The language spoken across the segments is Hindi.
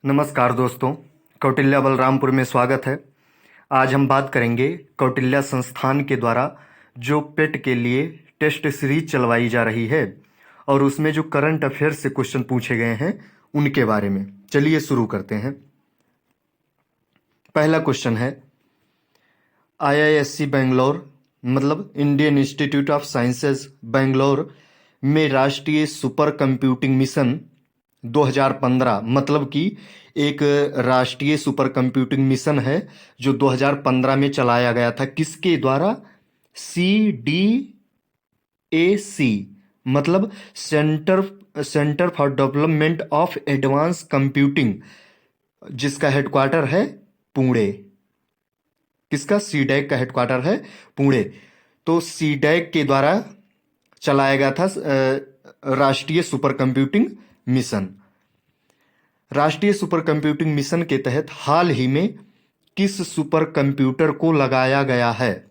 नमस्कार दोस्तों, कौटिल्य बलरामपुर में स्वागत है। आज हम बात करेंगे कौटिल्य संस्थान के द्वारा जो पेट के लिए टेस्ट सीरीज चलवाई जा रही है और उसमें जो करंट अफेयर से क्वेश्चन पूछे गए हैं उनके बारे में। चलिए शुरू करते हैं। पहला क्वेश्चन है, IISc बेंगलोर मतलब Indian institute of sciences Bangalore में राष्ट्रीय सुपर कंप्यूटिंग मिशन 2015 मतलब कि एक राष्ट्रीय सुपर कंप्यूटिंग मिशन है जो 2015 में चलाया गया था। किसके द्वारा? CDAC मतलब centre for development of advance computing, जिसका हेडक्वार्टर है पुणे। किसका? CDAC का हेडक्वार्टर है पुणे। तो CDAC के द्वारा चलाया गया था राष्ट्रीय सुपर कंप्यूटिंग मिशन। राष्ट्रीय सुपर कंप्यूटिंग मिशन के तहत हाल ही में किस सुपर कंप्यूटर को लगाया गया है?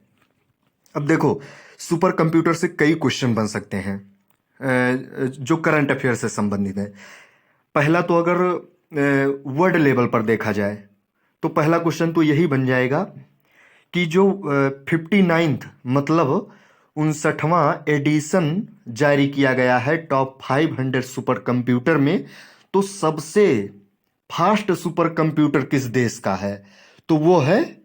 अब देखो, सुपर कंप्यूटर से कई क्वेश्चन बन सकते हैं जो करंट अफेयर से संबंधित है। पहला तो अगर वर्ल्ड लेवल पर देखा जाए तो पहला क्वेश्चन तो यही बन जाएगा कि जो 59th मतलब 59वां एडिशन जारी किया गया है टॉप 500 सुपर कंप्यूटर में, तो सबसे फास्ट सुपर कंप्यूटर किस देश का है? तो वो है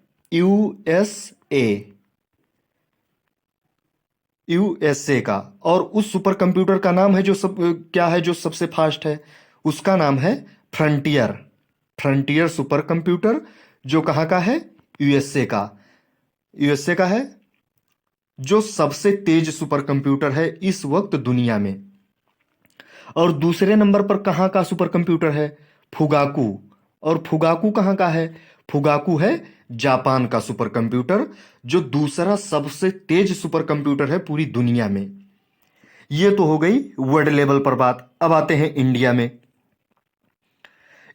यूएसए का। और उस सुपर कंप्यूटर का नाम है क्या है जो सबसे फास्ट है? उसका नाम है फ्रंटियर सुपर कंप्यूटर, जो कहाँ का है? यूएसए का है, जो सबसे तेज सुपर कंप्यूटर है इस वक्त दुनिया में। और दूसरे नंबर पर कहाँ का सुपर कंप्यूटर है? फुगाकू। और फुगाकू कहाँ का है? फुगाकू है जापान का सुपर कंप्यूटर, जो दूसरा सबसे तेज सुपर कंप्यूटर है पूरी दुनिया में। ये तो हो गई वर्ल्ड लेवल पर बात। अब आते हैं इंडिया में।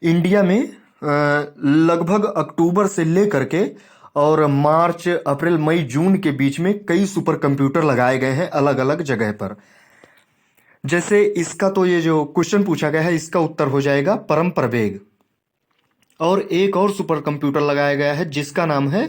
इंडिया में लगभग अक्टूबर से लेकर के और मार्च, अप्रैल, मई, जून के बीच में कई सुपर कंप्यूटर लगाए गए हैं अलग अलग जगह पर। जैसे इसका तो ये जो क्वेश्चन पूछा गया है इसका उत्तर हो जाएगा परम प्रवेग। और एक और सुपर कंप्यूटर लगाया गया है जिसका नाम है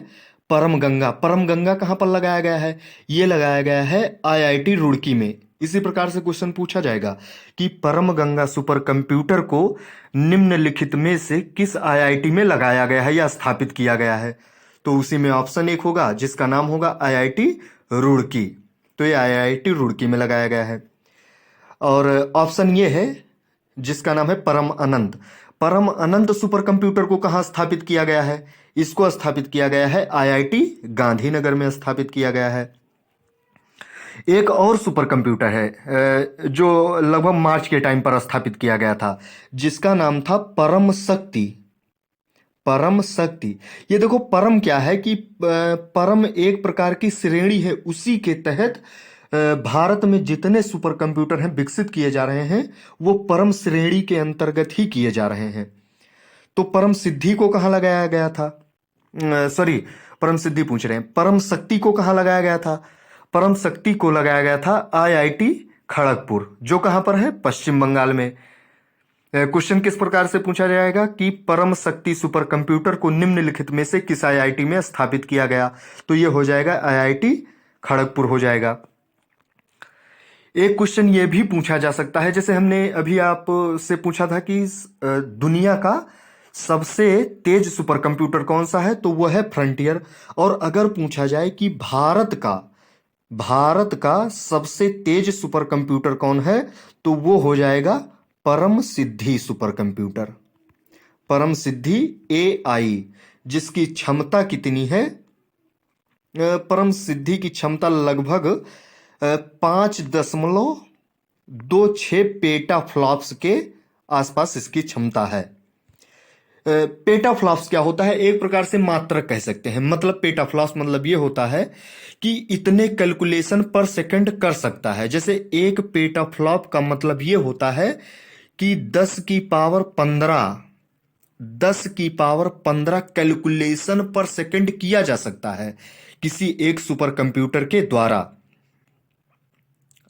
परम गंगा। परम गंगा कहाँ पर लगाया गया है? ये लगाया गया है IIT रुड़की में। इसी प्रकार से क्वेश्चन पूछा जाएगा कि परम गंगा सुपर कंप्यूटर को निम्नलिखित में से किस IIT में लगाया गया है या स्थापित किया गया है? तो उसी में ऑप्शन एक होगा जिसका नाम होगा IIT रुड़की। तो ये IIT रुड़की में लगाया गया है। और ऑप्शन ये है जिसका नाम है परम अनंत। परम अनंत सुपर कंप्यूटर को कहाँ स्थापित किया गया है? इसको स्थापित किया गया है IIT गांधीनगर में स्थापित किया गया है। एक और सुपर कंप्यूटर है जो लगभग मार्च के टाइम पर स्थापित किया गया था, जिसका नाम था परम शक्ति। परम शक्ति। ये देखो, परम क्या है कि परम एक प्रकार की श्रेणी है, उसी के तहत भारत में जितने सुपर कंप्यूटर हैं विकसित किए जा रहे हैं वो परम श्रेणी के अंतर्गत ही किए जा रहे हैं। तो परम सिद्धि को कहाँ लगाया गया था? सॉरी, परम सिद्धि पूछ रहे हैं। परम शक्ति को कहाँ लगाया गया था? परम शक्ति को लगाया गया था IIT खड़गपुर, जो कहाँ पर है? पश्चिम बंगाल में। क्वेश्चन किस प्रकार से पूछा जाएगा कि परम शक्ति सुपर कंप्यूटर को निम्नलिखित में से किस IIT में स्थापित किया गया? तो ये हो जाएगा IIT खड़गपुर हो जाएगा। एक क्वेश्चन ये भी पूछा जा सकता है, जैसे हमने अभी आप से पूछा था कि दुनिया का सबसे तेज सुपर कंप्यूटर कौन सा है, तो वो है फ्रंटियर। और अगर पूछा जाए कि भारत का सबसे तेज सुपर कंप्यूटर कौन है, तो वो हो जाएगा परम सिद्धि सुपर कंप्यूटर। परम सिद्धि AI, जिसकी क्षमता कितनी है? परम सिद्धि की क्षमता लगभग 5.26 पेटा फ्लॉप्स के आसपास इसकी क्षमता है। पेटा फ्लॉप्स क्या होता है? एक प्रकार से मात्रक कह सकते हैं। मतलब पेटा फ्लॉप्स मतलब ये होता है कि इतने कैलकुलेशन पर सेकंड कर सकता है। जैसे एक पेटा फ्लॉप का मतलब ये होता है कि 10 की पावर 15 कैलकुलेशन पर सेकंड किया जा सकता है किसी एक सुपर कंप्यूटर के द्वारा।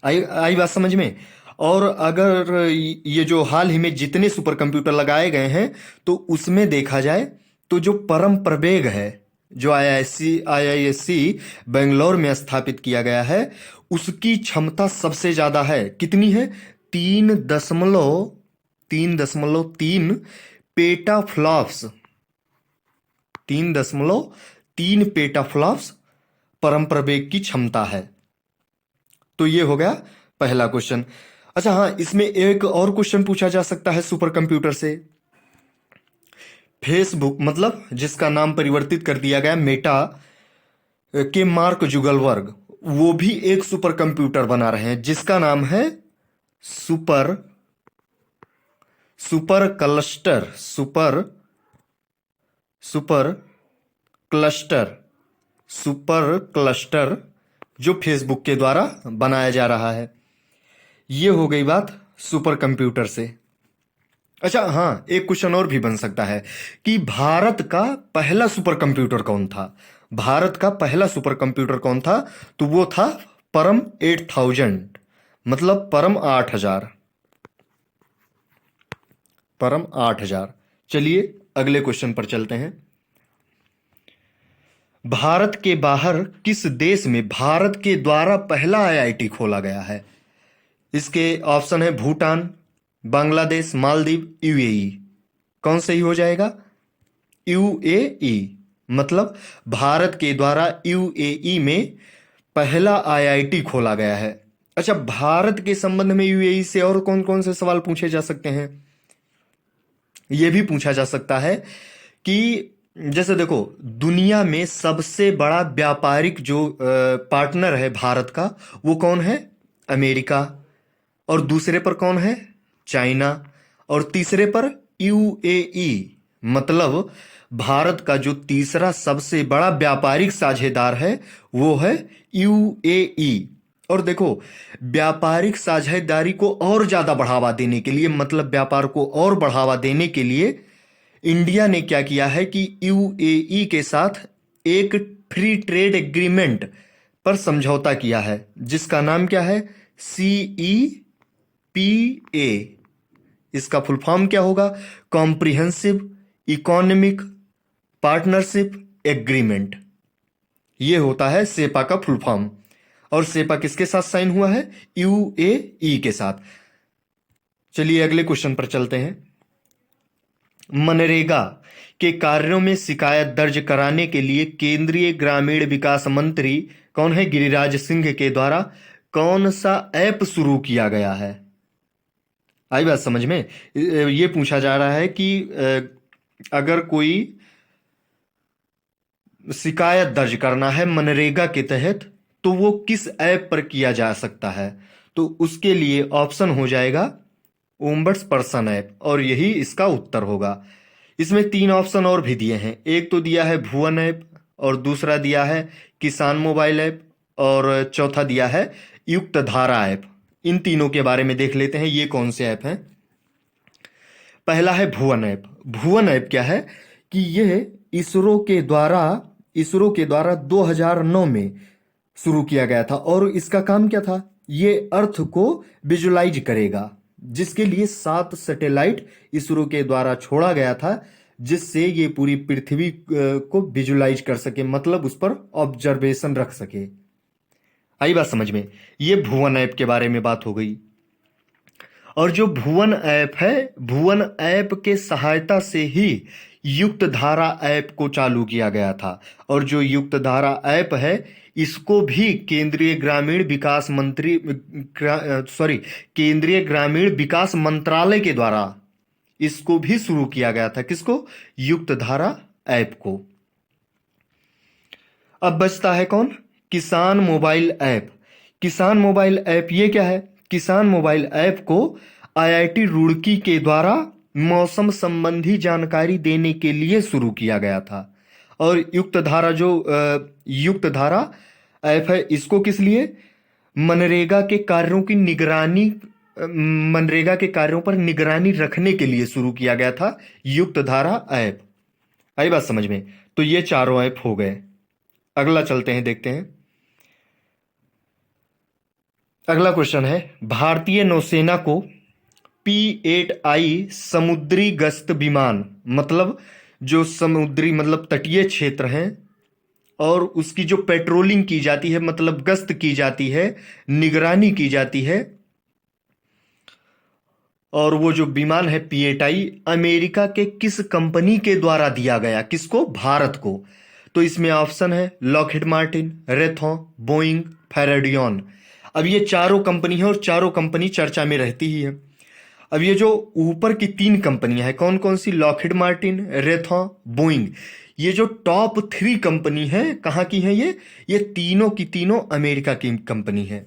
आई बात समझ में? और अगर ये जो हाल ही में जितने सुपर कंप्यूटर लगाए गए हैं तो उसमें देखा जाए तो जो परम प्रवेग है, जो आईआईएससी बेंगलोर में स्थापित किया गया है, उसकी क्षमता सबसे ज्यादा है। कितनी है? 3.3 पेटाफ्लॉप्स। 3.3 पेटाफ्लॉप्स परम प्रवेग की क्षमता है। तो ये हो गया पहला क्वेश्चन। अच्छा हाँ, इसमें एक और क्वेश्चन पूछा जा सकता है सुपर कंप्यूटर से। फेसबुक, मतलब जिसका नाम परिवर्तित कर दिया गया मेटा, के मार्क जुगलबर्ग, वो भी एक सुपर कंप्यूटर बना रहे हैं जिसका नाम है super super cluster super super cluster super cluster, जो फेसबुक के द्वारा बनाया जा रहा है। ये हो गई बात सुपर कंप्यूटर से। अच्छा हाँ, एक क्वेश्चन और भी बन सकता है कि भारत का पहला सुपर कंप्यूटर कौन था? भारत का पहला सुपर कंप्यूटर कौन था? तो वो था परम 8000, मतलब परम 8000। परम 8000। चलिए अगले क्वेश्चन पर चलते हैं। भारत के बाहर किस देश में भारत के द्वारा पहला आईआईटी खोला गया है? इसके ऑप्शन है भूटान, बांग्लादेश, मालदीव, यूएई। कौन सही हो जाएगा? यूएई, मतलब भारत के द्वारा यूएई में पहला आईआईटी खोला गया है। अच्छा, भारत के संबंध में यूएई से और कौन कौन से सवाल पूछे जा सकते हैं? यह भी पूछा जा सकता है कि जैसे देखो, दुनिया में सबसे बड़ा व्यापारिक जो पार्टनर है भारत का, वो कौन है? अमेरिका। और दूसरे पर कौन है? चाइना। और तीसरे पर यूएई। मतलब भारत का जो तीसरा सबसे बड़ा व्यापारिक साझेदार है वो है यूएई। और देखो, व्यापारिक साझेदारी को और ज्यादा बढ़ावा देने के लिए, मतलब व्यापार को और बढ़ावा देने के लिए इंडिया ने क्या किया है कि यूएई के साथ एक फ्री ट्रेड एग्रीमेंट पर समझौता किया है, जिसका नाम क्या है? सीईपीए। इसका फुल फॉर्म क्या होगा? Comprehensive economic partnership agreement. ये होता है सेपा का फुल फॉर्म। और सेपा किसके साथ साइन हुआ है? यूएई के साथ। चलिए अगले क्वेश्चन पर चलते हैं। मनरेगा के कार्यों में शिकायत दर्ज कराने के लिए केंद्रीय ग्रामीण विकास मंत्री कौन है? गिरिराज सिंह के द्वारा कौन सा ऐप शुरू किया गया है? आई बात समझ में? ये पूछा जा रहा है कि अगर कोई शिकायत दर्ज करना है मनरेगा के तहत तो वो किस ऐप पर किया जा सकता है? तो उसके लिए ऑप्शन हो जाएगा ओम्बड्स पर्सन ऐप, और यही इसका उत्तर होगा। इसमें 3 ऑप्शन और भी दिए हैं। एक तो दिया है भुवन ऐप, और दूसरा दिया है किसान मोबाइल ऐप, और चौथा दिया है युक्त धारा ऐप। इन तीनों के बारे में देख लेते हैं ये कौन से ऐप हैं। पहला है भुवन ऐप। भुवन ऐप क्या है कि यह इसरो के द्वारा 2009 में शुरू किया गया था। और इसका काम क्या था? ये अर्थ को विजुलाइज करेगा, जिसके लिए 7 सैटेलाइट इसरो के द्वारा छोड़ा गया था, जिससे ये पूरी पृथ्वी को विजुलाइज कर सके, मतलब उस पर ऑब्जर्वेशन रख सके। आई बात समझ में? ये भुवन ऐप के बारे में बात हो गई। और जो भुवन ऐप है, भुवन ऐप के सहायता से ही युक्त धारा ऐप को चालू किया गया था। और जो युक्त धारा ऐप है, इसको भी केंद्रीय ग्रामीण विकास मंत्रालय के द्वारा इसको भी शुरू किया गया था। किसको? युक्त धारा ऐप को। अब बचता है कौन? किसान मोबाइल ऐप। किसान मोबाइल ऐप ये क्या है? किसान मोबाइल ऐप को आईआईटी रुड़की के द्वारा मौसम संबंधी जानकारी देने के लिए शुरू किया गया था। और युक्त धारा ऐप है, इसको किस लिए? मनरेगा के कार्यों पर निगरानी रखने के लिए शुरू किया गया था युक्त धारा ऐप। आई बात समझ में? तो ये चारों ऐप हो गए। अगला चलते हैं, देखते हैं। अगला क्वेश्चन है, भारतीय नौसेना को P-8I समुद्री गश्त विमान, मतलब जो समुद्री मतलब तटीय क्षेत्र हैं और उसकी जो पेट्रोलिंग की जाती है, मतलब गश्त की जाती है, निगरानी की जाती है, और वो जो विमान है P-8I अमेरिका के किस कंपनी के द्वारा दिया गया, किसको? भारत को। तो इसमें ऑप्शन है लॉकहीड मार्टिन, रेथॉन, बोइंग, फैराडियन। अब ये चारों कंपनी है और चारों कंपनी चर्चा में रहती ही है। अब ये जो ऊपर की तीन कंपनियां हैं, कौन कौन सी? Lockheed Martin, Raytheon, Boeing. ये जो टॉप 3 कंपनी है, कहाँ की है ये तीनों की तीनों अमेरिका की कंपनी है।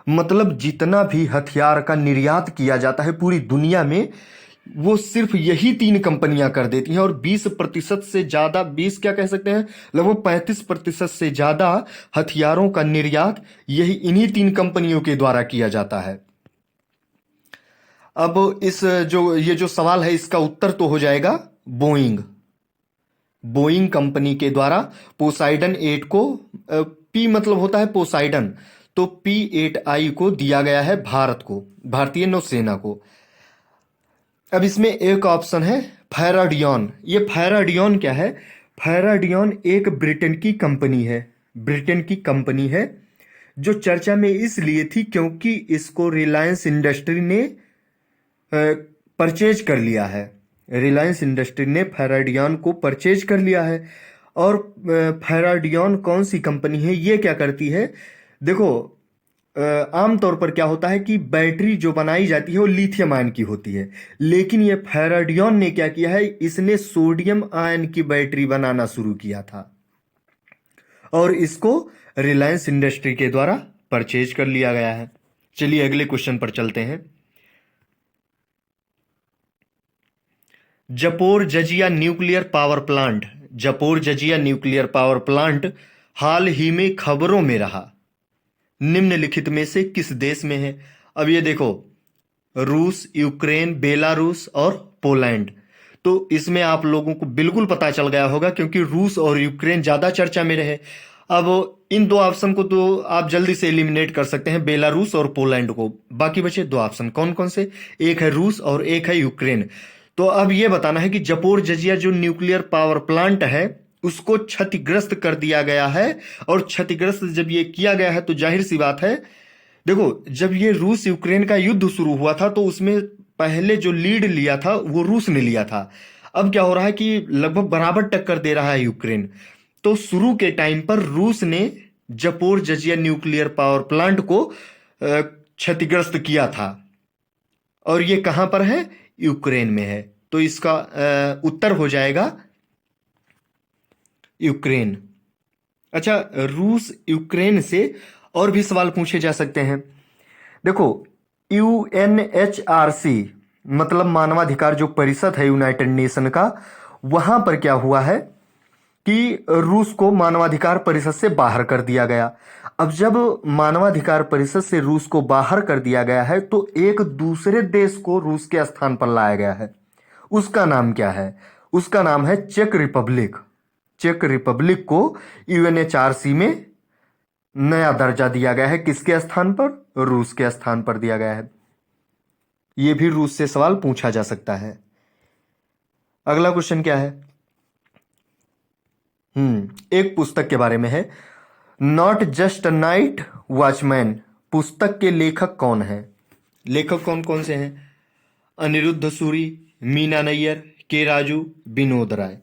मतलब जितना भी हथियार का निर्यात किया जाता है पूरी दुनिया में, वो सिर्फ यही 3 कंपनियां कर देती हैं। और 20% से ज्यादा, 20 क्या कह सकते हैं, लगभग 35% से ज्यादा हथियारों का निर्यात यही इन्हीं 3 कंपनियों के द्वारा किया जाता है। अब ये जो सवाल है, इसका उत्तर तो हो जाएगा बोइंग। बोइंग कंपनी के द्वारा पोसाइडन 8 को, पी मतलब होता है पोसाइडन, तो P-8I को दिया गया है भारत को, भारतीय नौसेना को। अब इसमें एक ऑप्शन है फैराडियन। ये फैराडियन क्या है? फैराडियन एक ब्रिटेन की कंपनी है, ब्रिटेन की कंपनी है, जो चर्चा में इसलिए थी क्योंकि इसको रिलायंस इंडस्ट्री ने परचेज कर लिया है। रिलायंस इंडस्ट्री ने फैराडियन को परचेज कर लिया है। और फैराडियन कौन सी कंपनी है, ये क्या करती है? देखो, आमतौर पर क्या होता है कि बैटरी जो बनाई जाती है वो लिथियम आयन की होती है, लेकिन ये फैराडियन ने क्या किया है, इसने सोडियम आयन की बैटरी बनाना शुरू किया था और इसको रिलायंस इंडस्ट्री के द्वारा परचेज कर लिया गया है। चलिए अगले क्वेश्चन पर चलते हैं। Zaporizhzhia nuclear power plant, Zaporizhzhia nuclear power plant हाल ही में खबरों में रहा, निम्नलिखित में से किस देश में है? अब ये देखो, रूस, यूक्रेन, बेलारूस और पोलैंड। तो इसमें आप लोगों को बिल्कुल पता चल गया होगा क्योंकि रूस और यूक्रेन ज्यादा चर्चा में रहे। अब इन 2 ऑप्शन को तो आप जल्दी से एलिमिनेट कर सकते हैं, बेलारूस और पोलैंड को। बाकी बचे 2 ऑप्शन, कौन कौन से? एक है रूस और एक है यूक्रेन। तो अब ये बताना है कि जपोरजजिया जो न्यूक्लियर पावर प्लांट है उसको क्षतिग्रस्त कर दिया गया है। और क्षतिग्रस्त जब ये किया गया है तो जाहिर सी बात है, देखो, जब ये रूस यूक्रेन का युद्ध शुरू हुआ था तो उसमें पहले जो लीड लिया था वो रूस ने लिया था। अब क्या हो रहा है कि लगभग बराबर टक्कर दे रहा है यूक्रेन। तो शुरू के टाइम पर रूस ने जपोरजजिया न्यूक्लियर पावर प्लांट को क्षतिग्रस्त किया था और ये कहां पर है? यूक्रेन में है। तो इसका उत्तर हो जाएगा यूक्रेन। अच्छा, रूस यूक्रेन से और भी सवाल पूछे जा सकते हैं। देखो, UNHRC मतलब मानवाधिकार जो परिषद है यूनाइटेड नेशन का, वहां पर क्या हुआ है कि रूस को मानवाधिकार परिषद से बाहर कर दिया गया। अब जब मानवाधिकार परिषद से रूस को बाहर कर दिया गया है तो एक दूसरे देश को रूस के स्थान पर लाया गया है। उसका नाम क्या है? उसका नाम है चेक रिपब्लिक। चेक रिपब्लिक को UNHRC में नया दर्जा दिया गया है। किसके स्थान पर? रूस के स्थान पर दिया गया है। यह भी रूस से सवाल पूछा जा सकता है। अगला क्वेश्चन क्या है? एक पुस्तक के बारे में है, not just a night watchman. पुस्तक के लेखक कौन है? लेखक कौन कौन से हैं? अनिरुद्ध सूरी, मीना नैयर, के राजू, विनोद राय।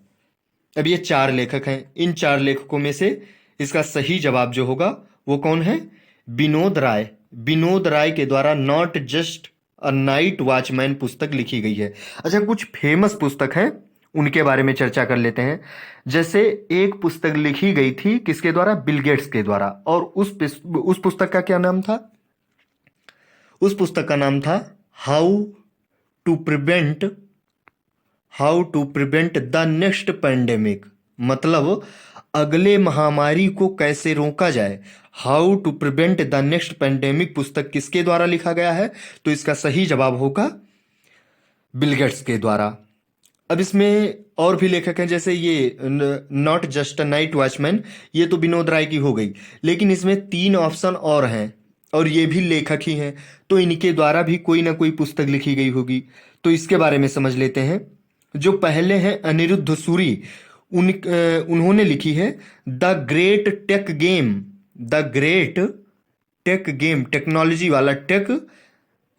अब ये 4 लेखक हैं। इन 4 लेखकों में से इसका सही जवाब जो होगा वो कौन है? विनोद राय। विनोद राय के द्वारा not just a night watchman पुस्तक लिखी गई है। अच्छा, कुछ फेमस पुस्तक हैं, उनके बारे में चर्चा कर लेते हैं। जैसे एक पुस्तक लिखी गई थी किसके द्वारा? बिल गेट्स के द्वारा। और उस पुस्तक का क्या नाम था? उस पुस्तक का नाम था how to prevent the next pandemic, मतलब अगले महामारी को कैसे रोका जाए। How to prevent the next pandemic पुस्तक किसके द्वारा लिखा गया है? तो इसका सही जवाब होगा बिल गेट्स के द्वारा। अब इसमें और भी लेखक हैं, जैसे ये not just a night watchman, ये तो विनोद राय की हो गई, लेकिन इसमें 3 ऑप्शन और हैं। और ये भी लेखक ही हैं, तो इनके द्वारा भी कोई ना कोई पुस्तक लिखी गई होगी। तो इसके बारे में समझ लेते हैं। जो पहले हैं अनिरुद्ध सूरी, उन्होंने लिखी है the great tech game. The great tech game, technology वाला टेक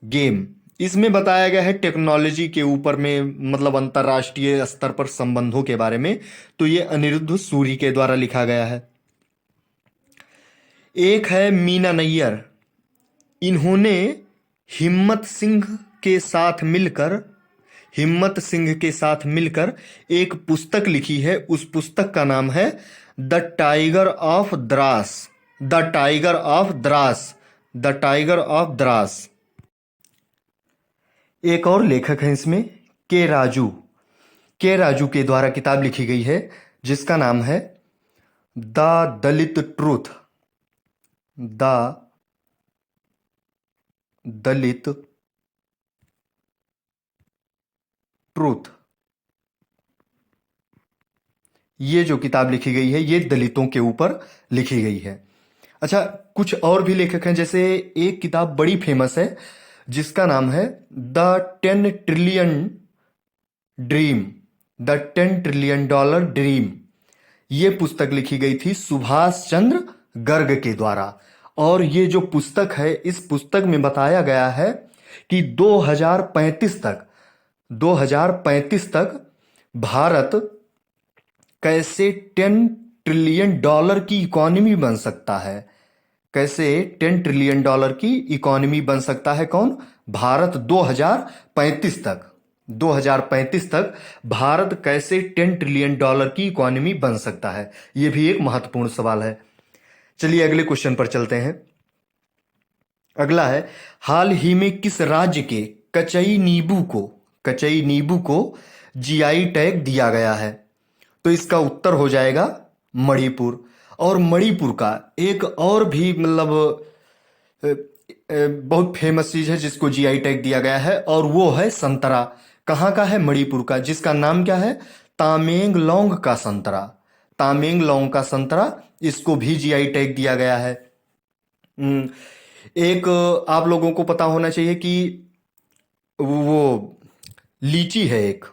गेम। इसमें बताया गया है टेक्नोलॉजी के ऊपर में, मतलब अंतरराष्ट्रीय स्तर पर संबंधों के बारे में। तो ये अनिरुद्ध सूरी के द्वारा लिखा गया है। एक है मीना नैयर, इन्होंने हिम्मत सिंह के साथ मिलकर हिम्मत सिंह के साथ मिलकर एक पुस्तक लिखी है। उस पुस्तक का नाम है the tiger of Dras. The tiger of Dras. The tiger of Dras. एक और लेखक है इसमें, के राजू। के राजू के द्वारा किताब लिखी गई है जिसका नाम है the Dalit truth. The Dalit truth. ये जो किताब लिखी गई है ये दलितों के ऊपर लिखी गई है। अच्छा, कुछ और भी लेखक हैं, जैसे एक किताब बड़ी फेमस है जिसका नाम है the 10 trillion dream. The 10 trillion dollar dream. ये पुस्तक लिखी गई थी सुभाष चंद्र गर्ग के द्वारा। और ये जो पुस्तक है, इस पुस्तक में बताया गया है कि 2035 तक भारत कैसे 10 ट्रिलियन डॉलर की इकोनॉमी बन सकता है। कैसे 10 ट्रिलियन डॉलर की इकोनॉमी बन सकता है कौन? भारत। 2035 तक भारत कैसे 10 ट्रिलियन डॉलर की इकोनॉमी बन सकता है, यह भी एक महत्वपूर्ण सवाल है। चलिए अगले क्वेश्चन पर चलते हैं। अगला है, हाल ही में किस राज्य के कचई नींबू को जीआई टैग दिया गया है? तो इसका उत्तर हो जाएगा मणिपुर। और मणिपुर का एक और भी मतलब बहुत फेमस चीज है जिसको जीआई टैग दिया गया है, और वो है संतरा। कहाँ का है? मणिपुर का, जिसका नाम क्या है? तामेंगलोंग का संतरा। तामेंगलोंग का संतरा, इसको भी जीआई टैग दिया गया है। एक आप लोगों को पता होना चाहिए कि वो लीची है एक,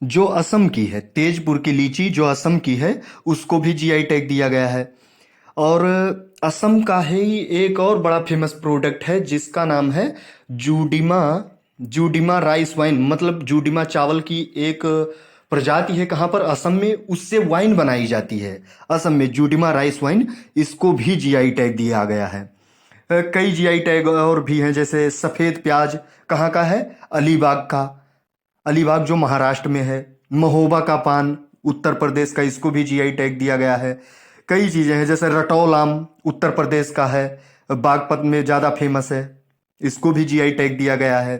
जो असम की है, तेजपुर की लीची जो असम की है, उसको भी जीआई टैग दिया गया है। और असम का ही एक और बड़ा फेमस प्रोडक्ट है जिसका नाम है जूडिमा राइस वाइन। मतलब जूडिमा चावल की एक प्रजाति है, कहाँ पर? असम में। उससे वाइन बनाई जाती है असम में, जूडिमा राइस वाइन। इसको भी जीआई टैग दिया गया है। कई जीआई टैग और भी हैं, जैसे सफेद प्याज कहाँ का है? अलीबाग का। अलीबाग जो महाराष्ट्र में है। महोबा का पान उत्तर प्रदेश का, इसको भी जीआई टैग दिया गया है। कई चीजें हैं, जैसे रटौल आम उत्तर प्रदेश का है, बागपत में ज्यादा फेमस है, इसको भी जीआई टैग दिया गया है।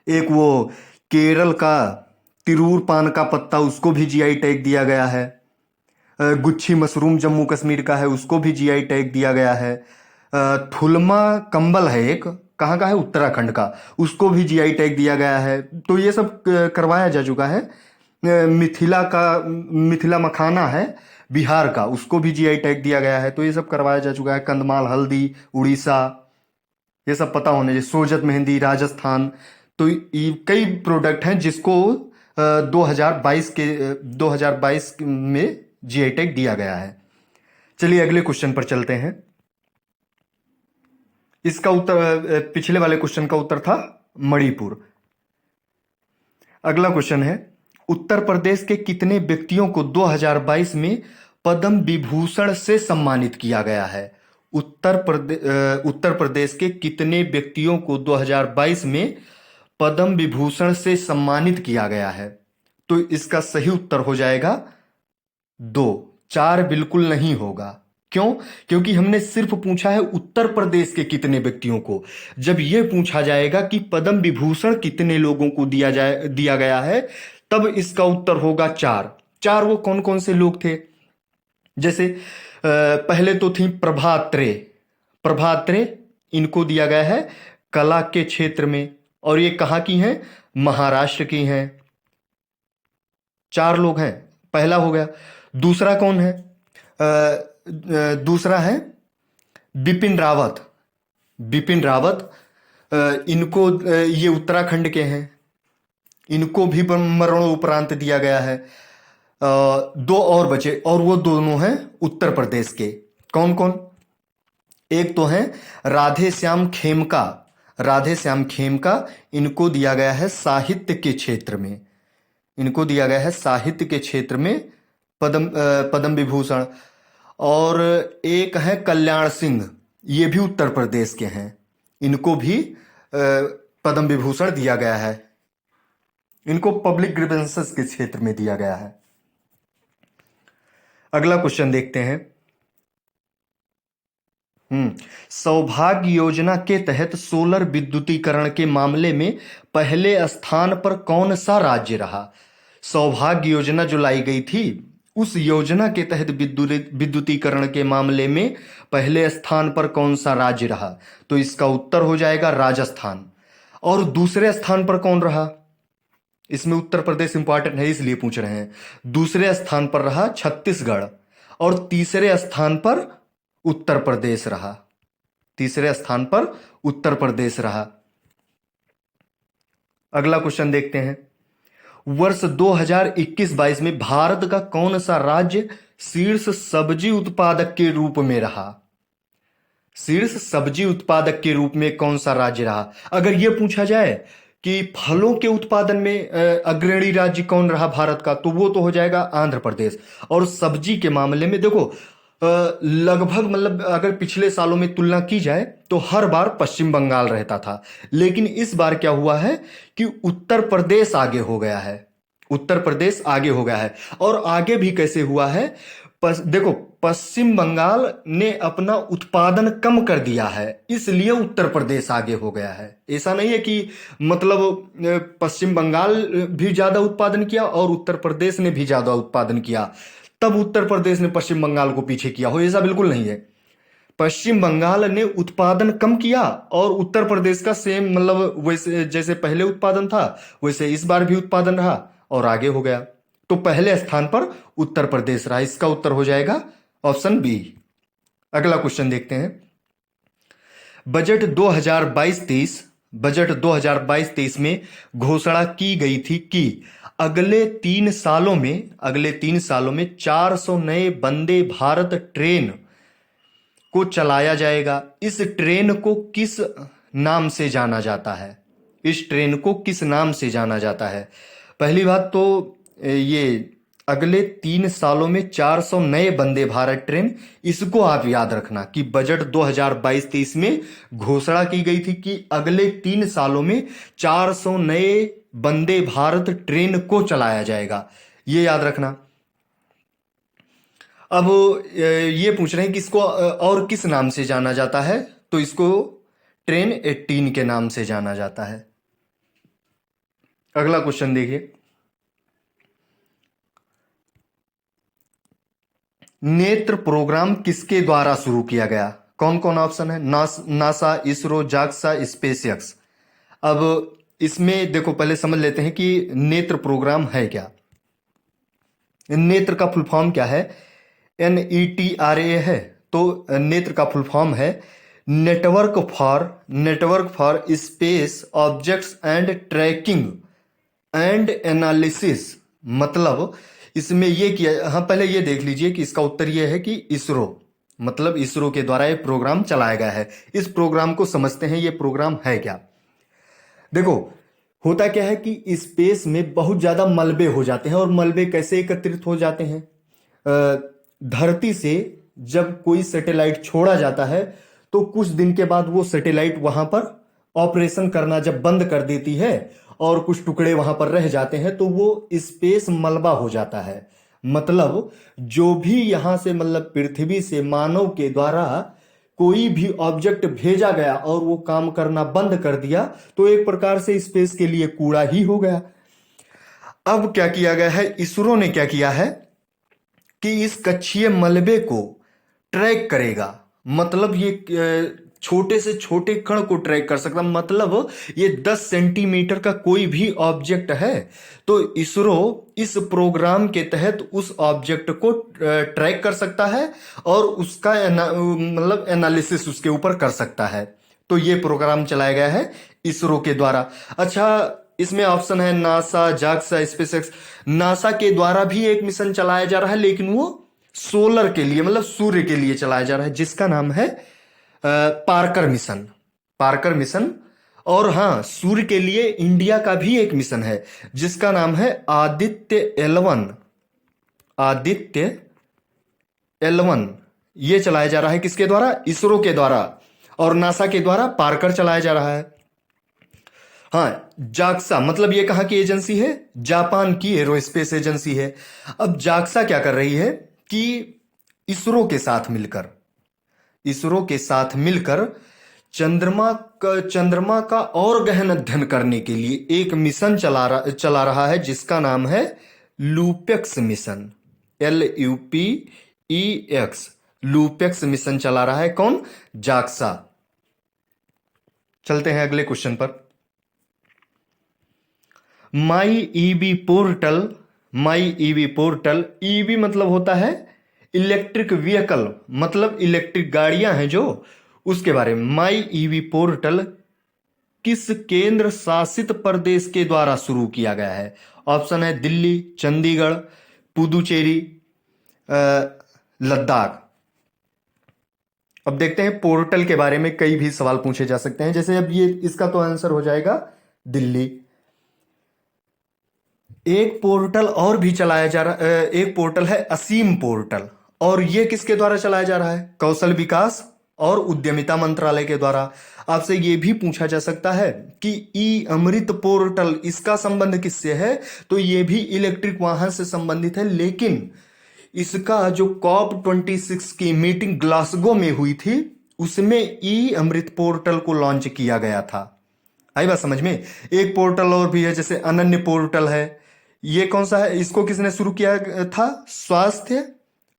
एक वो केरल का तिरूर पान का पत्ता, उसको भी जीआई टैग दिया गया है। गुच्छी मशरूम जम्मू कश्मीर का है, उसको भी जीआई टैग दिया गया है। थुलमा कंबल है एक, कहाँ का है? उत्तराखंड का, उसको भी जीआई टैग दिया गया है। तो ये सब करवाया जा चुका है। मिथिला मखाना है बिहार का, उसको भी जीआई टैग दिया गया है। तो ये सब करवाया जा चुका है। कंदमाल हल्दी उड़ीसा, ये सब पता होने चाहिए। सोजत मेहंदी राजस्थान। तो ये कई प्रोडक्ट हैं जिसको 2022 में जीआई टैग दिया गया है। चलिए अगले क्वेश्चन पर चलते हैं। इसका उत्तर, पिछले वाले क्वेश्चन का उत्तर था मणिपुर। अगला क्वेश्चन है, उत्तर प्रदेश के कितने व्यक्तियों को 2022 में पद्म विभूषण से सम्मानित किया गया है? उत्तर प्रदेश के कितने व्यक्तियों को 2022 में पद्म विभूषण से सम्मानित किया गया है? तो इसका सही उत्तर हो जाएगा 2। 4 बिल्कुल नहीं होगा। क्यों? क्योंकि हमने सिर्फ पूछा है उत्तर प्रदेश के कितने व्यक्तियों को। जब यह पूछा जाएगा कि पद्म विभूषण कितने लोगों को दिया गया है, तब इसका उत्तर होगा 4। 4 वो कौन कौन से लोग थे? जैसे पहले तो थी प्रभात्रे, इनको दिया गया है कला के क्षेत्र में, और ये कहाँ की हैं? महाराष्ट्र की हैं। 4 लोग हैं, पहला हो गया। दूसरा कौन है? दूसरा है बिपिन रावत। बिपिन रावत, इनको ये उत्तराखंड के हैं, इनको भी मरणोपरांत दिया गया है। दो और बचे और वो दोनों हैं उत्तर प्रदेश के। कौन कौन? एक तो है राधे श्याम खेमका। राधे श्याम खेमका, इनको दिया गया है साहित्य के क्षेत्र में, इनको दिया गया है साहित्य के क्षेत्र में पद्म विभूषण। और एक है कल्याण सिंह, ये भी उत्तर प्रदेश के हैं, इनको भी पद्म विभूषण दिया गया है। इनको पब्लिक ग्रीवेंसेस के क्षेत्र में दिया गया है। अगला क्वेश्चन देखते हैं। सौभाग्य योजना के तहत सोलर विद्युतीकरण के मामले में पहले स्थान पर कौन सा राज्य रहा? सौभाग्य योजना जो लाई गई थी, उस योजना के तहत विद्युतीकरण के मामले में पहले स्थान पर कौन सा राज्य रहा? तो इसका उत्तर हो जाएगा राजस्थान। और दूसरे स्थान पर कौन रहा? इसमें उत्तर प्रदेश इंपॉर्टेंट है इसलिए पूछ रहे हैं। दूसरे स्थान पर रहा छत्तीसगढ़ और तीसरे स्थान पर उत्तर प्रदेश रहा। तीसरे स्थान पर उत्तर प्रदेश रहा। अगला क्वेश्चन देखते हैं। वर्ष 2021-22 में भारत का कौन सा राज्य शीर्ष सब्जी उत्पादक के रूप में रहा? शीर्ष सब्जी उत्पादक के रूप में कौन सा राज्य रहा? अगर यह पूछा जाए कि फलों के उत्पादन में अग्रणी राज्य कौन रहा भारत का, तो वो तो हो जाएगा आंध्र प्रदेश। और सब्जी के मामले में देखो, लगभग मतलब अगर पिछले सालों में तुलना की जाए तो हर बार पश्चिम बंगाल रहता था, लेकिन इस बार क्या हुआ है कि उत्तर प्रदेश आगे हो गया है। उत्तर प्रदेश आगे हो गया है। और आगे भी कैसे हुआ है? देखो, पश्चिम बंगाल ने अपना उत्पादन कम कर दिया है, इसलिए उत्तर प्रदेश आगे हो गया है। ऐसा नहीं है कि मतलब पश्चिम बंगाल भी ज्यादा उत्पादन किया और उत्तर प्रदेश ने भी ज्यादा उत्पादन किया तब उत्तर प्रदेश ने पश्चिम बंगाल को पीछे किया हो, ऐसा बिल्कुल नहीं है। पश्चिम बंगाल ने उत्पादन कम किया और उत्तर प्रदेश का सेम मतलब वैसे जैसे पहले उत्पादन था वैसे इस बार भी उत्पादन रहा और आगे हो गया। तो पहले स्थान पर उत्तर प्रदेश रहा। इसका उत्तर हो जाएगा ऑप्शन बी। अगला क्वेश्चन देखते हैं। बजट 2022-23 में घोषणा की गई थी कि अगले 3 सालों में 400 नए वंदे भारत ट्रेन को चलाया जाएगा। इस ट्रेन को किस नाम से जाना जाता है? इस ट्रेन को किस नाम से जाना जाता है? पहली बात तो ये अगले 3 सालों में 400 नए वंदे भारत ट्रेन, इसको आप याद रखना कि बजट 2022-23 में घोषणा की गई थी कि अगले 3 सालों में 400 नए वंदे भारत ट्रेन को चलाया जाएगा, ये याद रखना। अब ये पूछ रहे हैं कि इसको और किस नाम से जाना जाता है, तो इसको ट्रेन 18 के नाम से जाना जाता है। अगला क्वेश्चन देखिए। नेत्र प्रोग्राम किसके द्वारा शुरू किया गया? कौन कौन ऑप्शन है? NASA, ISRO, JAXA, SpaceX. अब इसमें देखो, पहले समझ लेते हैं कि नेत्र प्रोग्राम है क्या। नेत्र का फुल फॉर्म क्या है? NETRA है। तो नेत्र का फुल फॉर्म है network for space objects and tracking and analysis. मतलब इसमें ये किया, हाँ पहले ये देख लीजिए कि इसका उत्तर ये है कि इसरो, मतलब इसरो के द्वारा ये प्रोग्राम चलाया गया है। इस प्रोग्राम को समझते हैं, ये प्रोग्राम है क्या। देखो, होता क्या है कि स्पेस में बहुत ज्यादा मलबे हो जाते हैं। और मलबे कैसे एकत्रित हो जाते हैं? धरती से जब कोई सैटेलाइट छोड़ा जाता है तो कुछ दिन के बाद वो सैटेलाइट वहां पर ऑपरेशन करना जब बंद कर देती है और कुछ टुकड़े वहां पर रह जाते हैं तो वो स्पेस मलबा हो जाता है। मतलब जो भी यहां से मतलब पृथ्वी से मानव के द्वारा कोई भी ऑब्जेक्ट भेजा गया और वो काम करना बंद कर दिया तो एक प्रकार से स्पेस के लिए कूड़ा ही हो गया। अब क्या किया गया है? इसरो ने क्या किया है कि इस कक्षीय मलबे को ट्रैक करेगा। मतलब ये छोटे से छोटे कण को ट्रैक कर सकता, मतलब ये 10 सेंटीमीटर का कोई भी ऑब्जेक्ट है तो इसरो इस प्रोग्राम के तहत उस ऑब्जेक्ट को ट्रैक कर सकता है और उसका मतलब एनालिसिस उसके ऊपर कर सकता है। तो ये प्रोग्राम चलाया गया है इसरो के द्वारा। अच्छा, इसमें ऑप्शन है नासा, जाक्सा, स्पेसएक्स। नासा के द्वारा भी एक मिशन चलाया जा रहा है, लेकिन वो सोलर के लिए, मतलब सूर्य के लिए चलाया जा रहा है, जिसका नाम है पार्कर मिशन। Parker mission. और हाँ, सूर्य के लिए इंडिया का भी एक मिशन है जिसका नाम है आदित्य L1। आदित्य L1 ये चलाया जा रहा है किसके द्वारा? इसरो के द्वारा। और नासा के द्वारा पार्कर चलाया जा रहा है। हाँ, जाक्सा मतलब ये कहाँ की एजेंसी है? जापान की एरोस्पेस एजेंसी है। अब जाक्सा क्या कर रही है कि इसरो के साथ मिलकर चंद्रमा का और गहन अध्ययन करने के लिए एक मिशन चला रहा है जिसका नाम है LUPEX mission. LUPEX LUPEX mission चला रहा है कौन? जाक्सा। चलते हैं अगले क्वेश्चन पर। माई ईवी पोर्टल, ईवी मतलब होता है इलेक्ट्रिक व्हीकल, मतलब इलेक्ट्रिक गाड़ियां हैं जो, उसके बारे में। माई ईवी पोर्टल किस केंद्र शासित प्रदेश के द्वारा शुरू किया गया है? ऑप्शन है दिल्ली, चंडीगढ़, पुदुचेरी, लद्दाख। अब देखते हैं पोर्टल के बारे में कई भी सवाल पूछे जा सकते हैं। जैसे अब ये इसका तो आंसर हो जाएगा दिल्ली। एक पोर्टल और भी चलाया जा रहा है, एक पोर्टल है असीम पोर्टल, और ये किसके द्वारा चलाया जा रहा है? कौशल विकास और उद्यमिता मंत्रालय के द्वारा। आपसे ये भी पूछा जा सकता है कि ई अमृत पोर्टल, इसका संबंध किससे है? तो ये भी इलेक्ट्रिक वाहन से संबंधित है, लेकिन इसका जो COP26 की मीटिंग ग्लासगो में हुई थी उसमें ई अमृत पोर्टल को लॉन्च किया गया था। आई बात समझ में? एक पोर्टल और भी है, जैसे अनन्य पोर्टल है। ये कौन सा है? इसको किसने शुरू किया था? स्वास्थ्य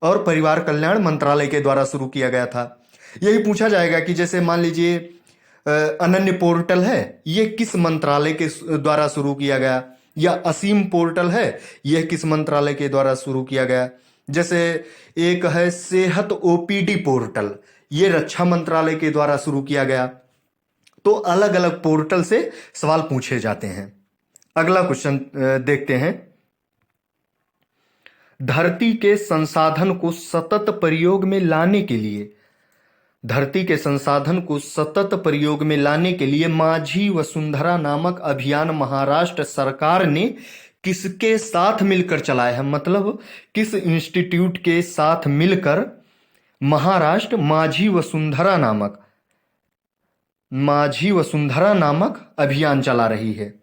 और परिवार कल्याण मंत्रालय के द्वारा शुरू किया गया था। यही पूछा जाएगा कि जैसे मान लीजिए अनन्य पोर्टल है, ये किस मंत्रालय के द्वारा शुरू किया गया? या असीम पोर्टल है, यह किस मंत्रालय के द्वारा शुरू किया गया? जैसे एक है सेहत OPD पोर्टल, ये रक्षा मंत्रालय के द्वारा शुरू किया गया। तो अलग अलग पोर्टल से सवाल पूछे जाते हैं। अगला क्वेश्चन देखते हैं। धरती के संसाधन को सतत प्रयोग में लाने के लिए माझी वसुंधरा नामक अभियान महाराष्ट्र सरकार ने किसके साथ मिलकर चलाया है? मतलब किस इंस्टीट्यूट के साथ मिलकर महाराष्ट्र माझी वसुंधरा नामक अभियान चला रही है?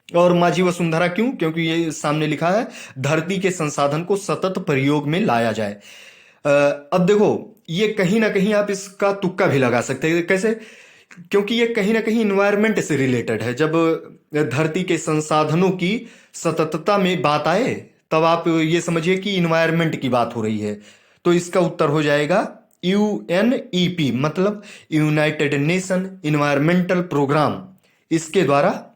और माझी वसुंधरा क्यों? क्योंकि ये सामने लिखा है धरती के संसाधन को सतत प्रयोग में लाया जाए। अब देखो, ये कहीं ना कहीं आप इसका तुक्का भी लगा सकते हैं। कैसे? क्योंकि ये कहीं ना कहीं इन्वायरमेंट से रिलेटेड है। जब धरती के संसाधनों की सततता में बात आए तब आप ये समझिए कि इन्वायरमेंट की बात हो रही है। तो इसका उत्तर हो जाएगा UNEP, मतलब यूनाइटेड नेशन इन्वायरमेंटल प्रोग्राम। इसके द्वारा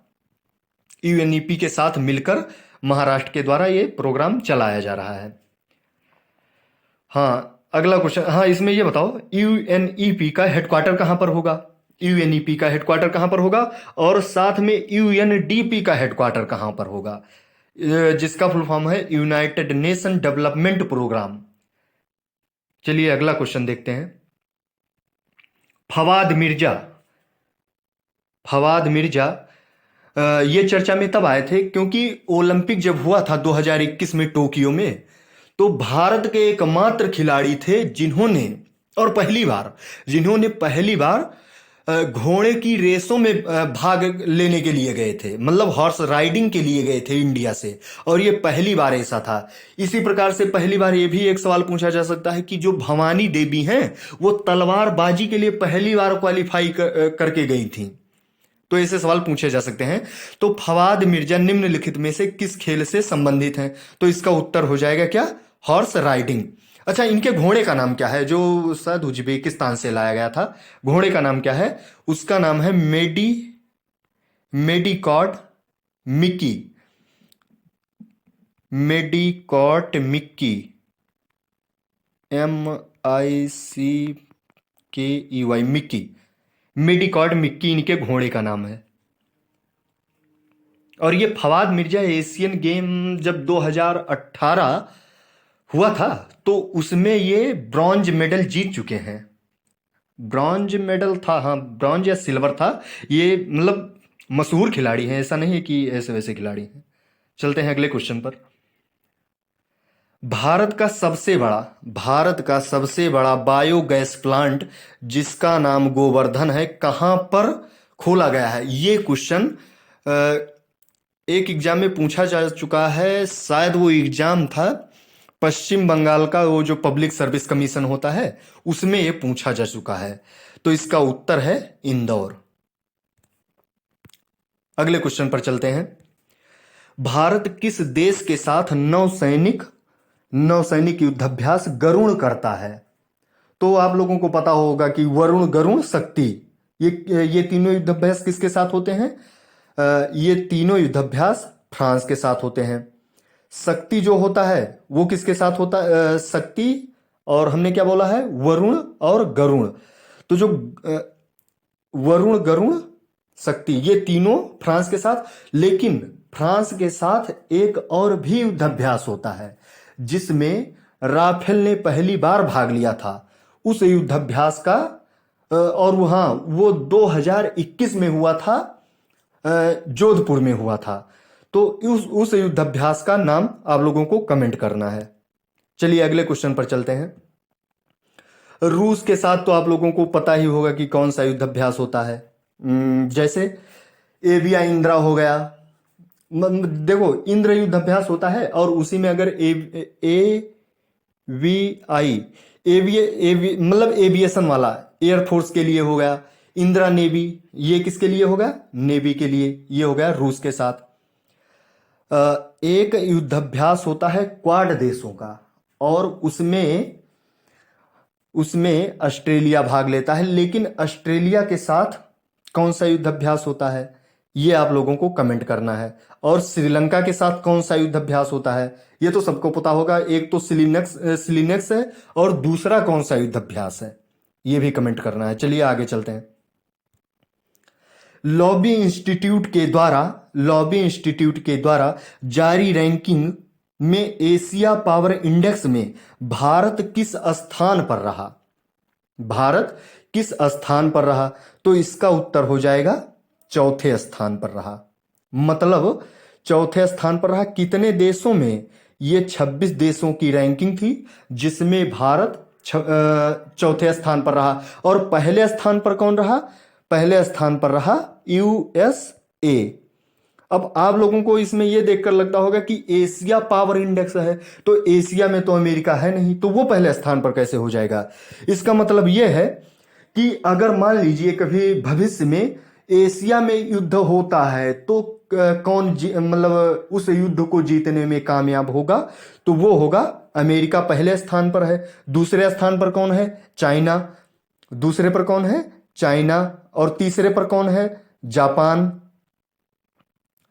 UNEP के साथ मिलकर महाराष्ट्र के द्वारा ये प्रोग्राम चलाया जा रहा है। हाँ, अगला क्वेश्चन। हाँ, इसमें ये बताओ UNEP का हेडक्वार्टर कहां पर होगा? UNEP का हेडक्वार्टर कहां पर होगा? और साथ में UNDP का हेडक्वार्टर कहां पर होगा? जिसका फुल फॉर्म है यूनाइटेड नेशन डेवलपमेंट प्रोग्राम। चलिए अगला क्वेश्चन देखते हैं। फवाद मिर्जा ये चर्चा में तब आए थे क्योंकि ओलंपिक जब हुआ था 2021 में टोक्यो में, तो भारत के एकमात्र खिलाड़ी थे जिन्होंने पहली बार घोड़े की रेसों में भाग लेने के लिए गए थे, मतलब हॉर्स राइडिंग के लिए गए थे इंडिया से, और ये पहली बार ऐसा था। इसी प्रकार से पहली बार ये भी एक सवाल पूछा जा सकता है कि जो भवानी देवी हैं वो तलवारबाजी के लिए पहली बार क्वालिफाई करके गई थी। तो ऐसे सवाल पूछे जा सकते हैं। तो फवाद मिर्जा निम्नलिखित में से किस खेल से संबंधित हैं? तो इसका उत्तर हो जाएगा क्या? Horse riding. अच्छा, इनके घोड़े का नाम क्या है जो शायद उज्बेकिस्तान से लाया गया था? घोड़े का नाम क्या है? उसका नाम है Medicott Mickey. Medicott Mickey, MICKEY, Mickey. Medicott Mickey इनके घोड़े का नाम है। और ये फवाद मिर्जा एशियन गेम जब 2018 हुआ था तो उसमें ये ब्रॉन्ज मेडल जीत चुके हैं। ब्रॉन्ज मेडल था, हाँ, ब्रॉन्ज या सिल्वर था। ये मतलब मशहूर खिलाड़ी हैं, ऐसा नहीं है कि ऐसे वैसे खिलाड़ी हैं। चलते हैं अगले क्वेश्चन पर। भारत का सबसे बड़ा बायोगैस प्लांट जिसका नाम गोवर्धन है, कहाँ पर खोला गया है? ये क्वेश्चन एक एग्जाम में पूछा जा चुका है। शायद वो एग्जाम था पश्चिम बंगाल का, वो जो पब्लिक सर्विस कमीशन होता है उसमें ये पूछा जा चुका है। तो इसका उत्तर है इंदौर। अगले क्वेश्चन पर चलते हैं। भारत किस देश के साथ नौसैनिक युद्धाभ्यास गरुण करता है? तो आप लोगों को पता होगा कि वरुण, गरुण, शक्ति, ये तीनों युद्धाभ्यास किसके साथ होते हैं? ये तीनों युद्धाभ्यास फ्रांस के साथ होते हैं। शक्ति जो होता है वो किसके साथ होता है? शक्ति, और हमने क्या बोला है? वरुण और गरुण। तो जो वरुण, गरुण, शक्ति, ये तीनों फ्रांस के साथ। लेकिन फ्रांस के साथ एक और भी युद्धाभ्यास होता है जिसमें राफेल ने पहली बार भाग लिया था। उस युद्धाभ्यास का और वहां वो 2021 में हुआ था, जोधपुर में हुआ था। तो उस युद्धाभ्यास का नाम आप लोगों को कमेंट करना है। चलिए अगले क्वेश्चन पर चलते हैं। रूस के साथ तो आप लोगों को पता ही होगा कि कौन सा युद्धाभ्यास होता है। जैसे एविया इंद्रा हो गया। देखो, इंद्र युद्धाभ्यास होता है और उसी में अगर AVI, मतलब एविएशन वाला, एयरफोर्स के लिए हो गया। इंदिरा नेवी, ये किसके लिए होगा? नेवी के लिए। ये हो गया रूस के साथ। एक युद्धाभ्यास होता है क्वाड देशों का और उसमें ऑस्ट्रेलिया भाग लेता है। लेकिन ऑस्ट्रेलिया के साथ कौन सा युद्धाभ्यास होता है ये आप लोगों को कमेंट करना है। और श्रीलंका के साथ कौन सा युद्धाभ्यास होता है ये तो सबको पता होगा। एक तो सिलिनेक्स है और दूसरा कौन सा युद्धाभ्यास है ये भी कमेंट करना है। चलिए आगे चलते हैं। लॉबी इंस्टीट्यूट के द्वारा जारी रैंकिंग में एशिया पावर इंडेक्स में भारत किस स्थान पर रहा? भारत किस स्थान पर रहा? तो इसका उत्तर हो जाएगा चौथे स्थान पर रहा। मतलब चौथे स्थान पर रहा। कितने देशों में? ये 26 देशों की रैंकिंग थी जिसमें भारत चौथे स्थान पर रहा। और पहले स्थान पर कौन रहा? पहले स्थान पर रहा USA। अब आप लोगों को इसमें यह देखकर लगता होगा कि एशिया पावर इंडेक्स है तो एशिया में तो अमेरिका है नहीं, तो वो पहले स्थान पर कैसे हो जाएगा? इसका मतलब यह है कि अगर मान लीजिए कभी भविष्य में एशिया में युद्ध होता है तो कौन मतलब उस युद्ध को जीतने में कामयाब होगा? तो वो होगा अमेरिका। पहले स्थान पर है। दूसरे स्थान पर कौन है? चाइना। दूसरे पर कौन है? चाइना। और तीसरे पर कौन है? जापान।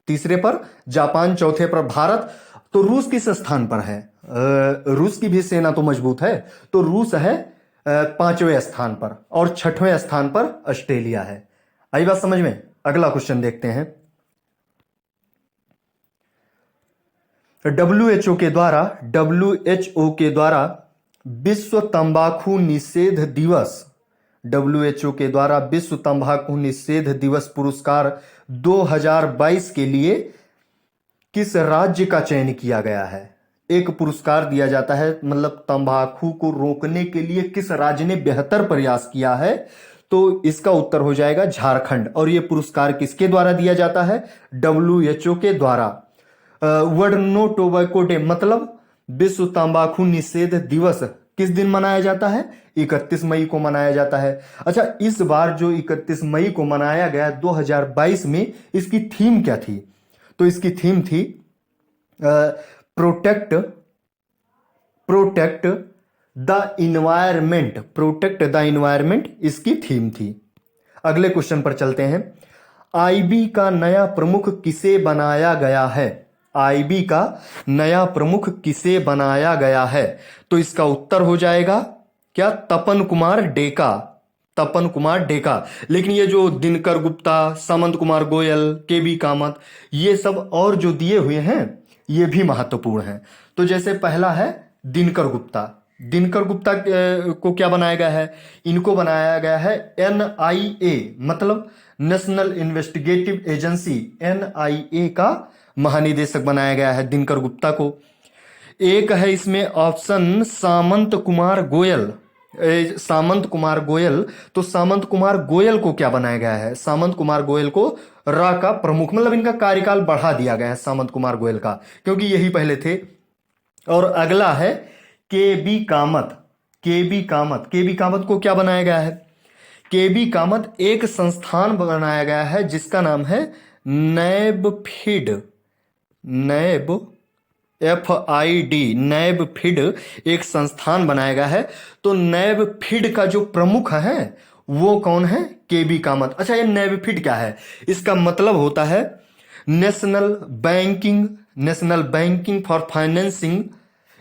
तीसरे पर जापान, चौथे पर भारत। तो रूस किस स्थान पर है? रूस की भी सेना तो मजबूत है, तो रूस है 5वें स्थान पर और 6वें स्थान पर ऑस्ट्रेलिया है। आई बात समझ में? अगला क्वेश्चन देखते हैं। WHO के द्वारा विश्व तंबाकू निषेध दिवस, WHO के द्वारा विश्व तंबाकू निषेध दिवस पुरस्कार 2022 के लिए किस राज्य का चयन किया गया है? एक पुरस्कार दिया जाता है, मतलब तंबाकू को रोकने के लिए किस राज्य ने बेहतर प्रयास किया है? तो इसका उत्तर हो जाएगा झारखंड। और यह पुरस्कार किसके द्वारा दिया जाता है? WHO के द्वारा। वर्ल्ड नो टोबैको डे, मतलब विश्व तंबाकू निषेध दिवस किस दिन मनाया जाता है? 31 मई को मनाया जाता है। अच्छा, इस बार जो 31 मई को मनाया गया 2022 में, इसकी थीम क्या थी? तो इसकी थीम थी protect the environment, protect the environment इसकी थीम थी। अगले क्वेश्चन पर चलते हैं। आईबी का नया प्रमुख किसे बनाया गया है? आईबी का नया प्रमुख किसे बनाया गया है? तो इसका उत्तर हो जाएगा क्या? तपन कुमार डेका। तपन कुमार डेका। लेकिन ये जो दिनकर गुप्ता, सामंत कुमार गोयल, के बी कामत, ये सब और जो दिए हुए हैं ये भी महत्वपूर्ण हैं। तो जैसे पहला है दिनकर गुप्ता। दिनकर गुप्ता को क्या बनाया गया है? इनको बनाया गया है एनआईए, मतलब नेशनल इन्वेस्टिगेटिव एजेंसी, एनआईए का महानिदेशक बनाया गया है दिनकर गुप्ता को। एक है इसमें ऑप्शन सामंत कुमार गोयल। सामंत कुमार गोयल, तो सामंत कुमार गोयल को क्या बनाया गया है? सामंत कुमार गोयल को रा का प्रमुख, मतलब इनका कार्यकाल बढ़ा दिया गया है सामंत कुमार गोयल का, क्योंकि यही पहले थे। और अगला है के बी कामत। के बी कामत, के बी कामत को क्या बनाया गया है? के बी कामत एक संस्थान बनाया गया है जिसका नाम है नैब फीड। नैब, FID, नैब फीड एक संस्थान बनाया गया है। तो नैब फीड का जो प्रमुख है वो कौन है? के बी कामत। अच्छा, ये नैब फीड क्या है? इसका मतलब होता है national banking, national banking for financing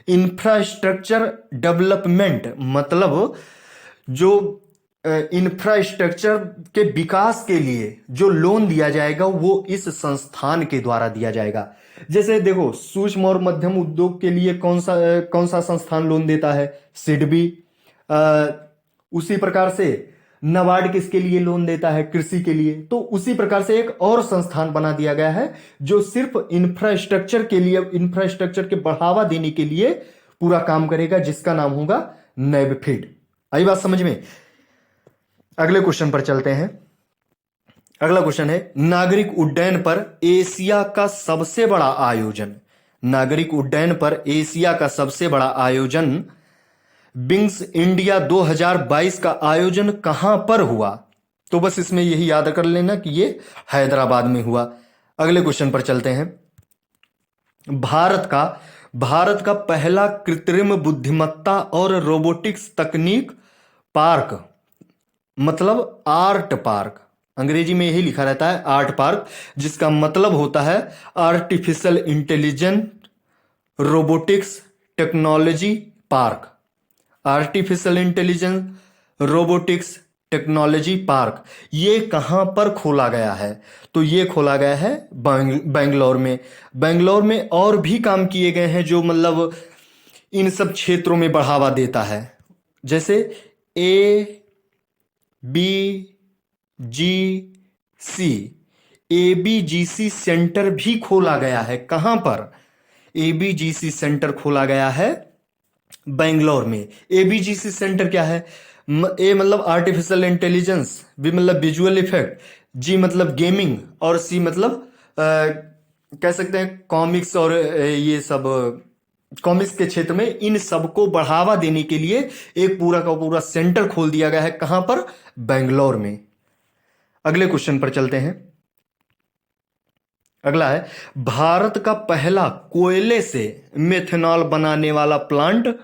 infrastructure development, मतलब जो इंफ्रास्ट्रक्चर के विकास के लिए जो लोन दिया जाएगा वो इस संस्थान के द्वारा दिया जाएगा। जैसे देखो, सूक्ष्म और मध्यम उद्योग के लिए कौन सा संस्थान लोन देता है? सिडबी। उसी प्रकार से नाबार्ड किसके लिए लोन देता है? कृषि के लिए। तो उसी प्रकार से एक और संस्थान बना दिया गया है जो सिर्फ इंफ्रास्ट्रक्चर के लिए, इंफ्रास्ट्रक्चर के बढ़ावा देने के लिए पूरा काम करेगा, जिसका नाम होगा नैबफीड। आई बात समझ में? अगले क्वेश्चन पर चलते हैं। अगला क्वेश्चन है, नागरिक उड्डयन पर एशिया का सबसे बड़ा आयोजन। नागरिक उड्डयन पर एशिया का सबसे बड़ा आयोजन विंग्स इंडिया 2022 का आयोजन कहां पर हुआ? तो बस इसमें यही याद कर लेना कि ये हैदराबाद में हुआ। अगले क्वेश्चन पर चलते हैं। भारत का पहला कृत्रिम बुद्धिमत्ता और रोबोटिक्स तकनीक पार्क, मतलब आर्ट पार्क, अंग्रेजी में यही लिखा रहता है आर्ट पार्क, जिसका मतलब होता है artificial intelligent robotics technology park. Artificial intelligence robotics technology park ये कहां पर खोला गया है? तो ये खोला गया है बेंगलोर में। बेंगलोर में और भी काम किए गए हैं जो मतलब इन सब क्षेत्रों में बढ़ावा देता है। जैसे ABGC सेंटर भी खोला गया है। कहां पर? ABGC सेंटर खोला गया है बेंगलोर में। ABGC सेंटर क्या है? ए मतलब आर्टिफिशियल इंटेलिजेंस, बी मतलब विजुअल इफेक्ट, जी मतलब गेमिंग, और सी मतलब कह सकते हैं कॉमिक्स, और ये सब कॉमिक्स के क्षेत्र में इन सबको बढ़ावा देने के लिए एक पूरा का पूरा सेंटर खोल दिया गया है। कहां पर? बेंगलोर में। अगले क्वेश्चन पर चलते हैं। अगला है, भारत का पहला कोयले से मेथनॉल बनाने वाला प्लांट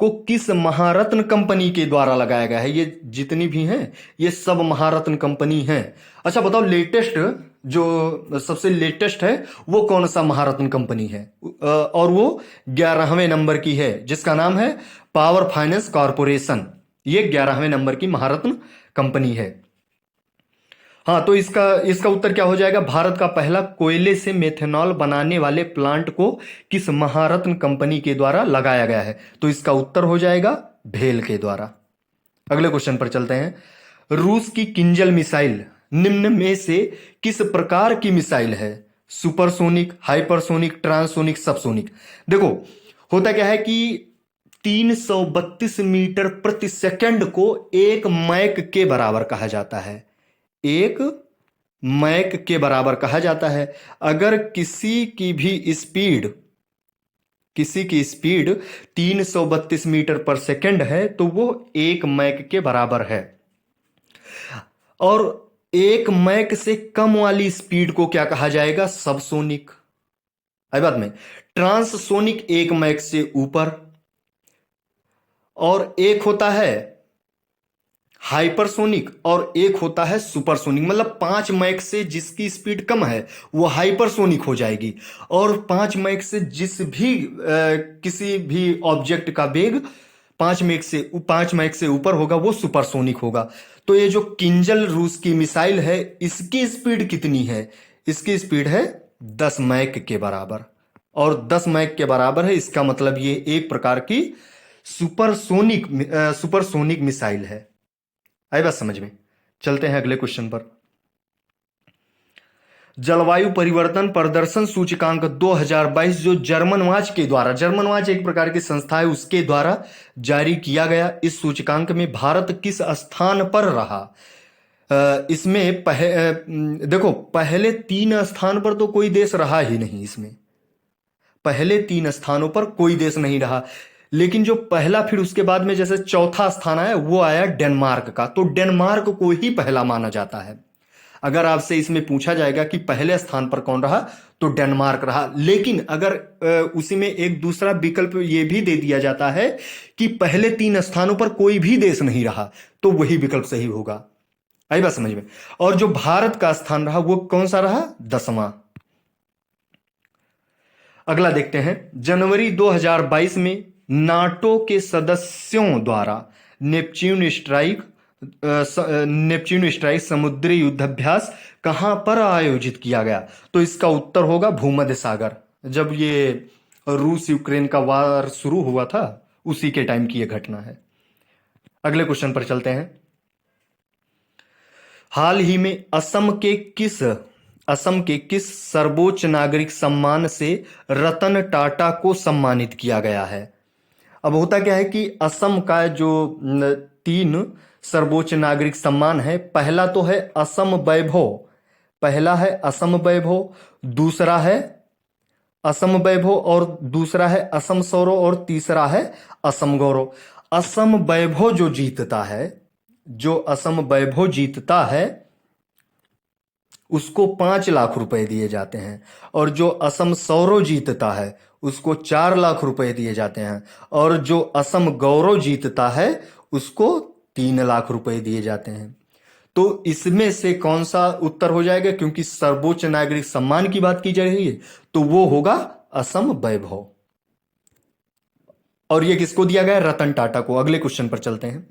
को किस महारत्न कंपनी के द्वारा लगाया गया है? ये जितनी भी हैं ये सब महारत्न कंपनी हैं। अच्छा बताओ, लेटेस्ट जो सबसे लेटेस्ट है वो कौन सा महारत्न कंपनी है? और वो 11वें नंबर की है, जिसका नाम है पावर फाइनेंस कॉरपोरेशन। ये 11वें नंबर की महारत्न कंपनी है। हाँ, तो इसका उत्तर क्या हो जाएगा? भारत का पहला कोयले से मेथनॉल बनाने वाले प्लांट को किस महारत्न कंपनी के द्वारा लगाया गया है? तो इसका उत्तर हो जाएगा भेल के द्वारा। अगले क्वेश्चन पर चलते हैं। रूस की किंजल मिसाइल निम्न में से किस प्रकार की मिसाइल है? Supersonic, hypersonic, transonic, subsonic? देखो, होता क्या है कि 332 मीटर प्रति सेकंड को एक मैक के बराबर कहा जाता है। एक मैक के बराबर कहा जाता है। अगर किसी की स्पीड 332 मीटर पर सेकंड है तो वो एक मैक के बराबर है। और एक मैक से कम वाली स्पीड को क्या कहा जाएगा? सबसोनिक। आई बात में? ट्रांससोनिक एक मैक से ऊपर, और एक होता है हाइपरसोनिक और एक होता है सुपरसोनिक। मतलब 5 मैक से जिसकी स्पीड कम है वो हाइपरसोनिक हो जाएगी, और 5 मैक से किसी भी ऑब्जेक्ट का वेग 5 मैक से ऊपर होगा वो सुपरसोनिक होगा। तो ये जो किंजल रूस की मिसाइल है इसकी स्पीड कितनी है? इसकी स्पीड है 10 मैक के बराबर, और 10 मैक के बराबर है, इसका मतलब ये एक प्रकार की सुपरसोनिक मिसाइल है। आई बात समझ में? चलते हैं अगले क्वेश्चन पर। जलवायु परिवर्तन प्रदर्शन सूचकांक 2022 जो जर्मन वाच एक प्रकार की संस्था है उसके द्वारा जारी किया गया, इस सूचकांक में भारत किस स्थान पर रहा? इसमें देखो, पहले 3 स्थान पर तो कोई देश रहा ही नहीं। इसमें पहले 3 स्थानों पर कोई देश नहीं रहा, लेकिन जो पहला फिर उसके बाद में जैसे चौथा स्थान आया वो आया डेनमार्क का, तो डेनमार्क को ही पहला माना जाता है। अगर आपसे इसमें पूछा जाएगा कि पहले स्थान पर कौन रहा तो डेनमार्क रहा, लेकिन अगर उसी में एक दूसरा विकल्प ये भी दे दिया जाता है कि पहले 3 स्थानों पर कोई भी देश नहीं रहा तो वही विकल्प सही होगा। आई बात समझ में? और जो भारत का स्थान रहा वो कौन सा रहा? 10वां। अगला देखते हैं। जनवरी 2022 में नाटो के सदस्यों द्वारा नेपच्यून स्ट्राइक समुद्री युद्धाभ्यास कहां पर आयोजित किया गया? तो इसका उत्तर होगा भूमध्य सागर। जब ये रूस यूक्रेन का वार शुरू हुआ था उसी के टाइम की यह घटना है। अगले क्वेश्चन पर चलते हैं। हाल ही में असम के किस सर्वोच्च नागरिक सम्मान से रतन टाटा को सम्मानित किया गया है? अब होता क्या है कि असम का जो 3 सर्वोच्च नागरिक सम्मान है, पहला तो है असम वैभव, दूसरा है असम वैभव, और दूसरा है असम सौरव, और तीसरा है असम गौरव। असम वैभव जो असम वैभव जीतता है उसको 5 लाख रुपए दिए जाते हैं, और जो असम सौरव जीतता है उसको 4 लाख रुपए दिए जाते हैं, और जो असम गौरव जीतता है उसको 3 लाख रुपए दिए जाते हैं। तो इसमें से कौन सा उत्तर हो जाएगा? क्योंकि सर्वोच्च नागरिक सम्मान की बात की जा रही है तो वो होगा असम वैभव, और ये किसको दिया गया? रतन टाटा को। अगले क्वेश्चन पर चलते हैं।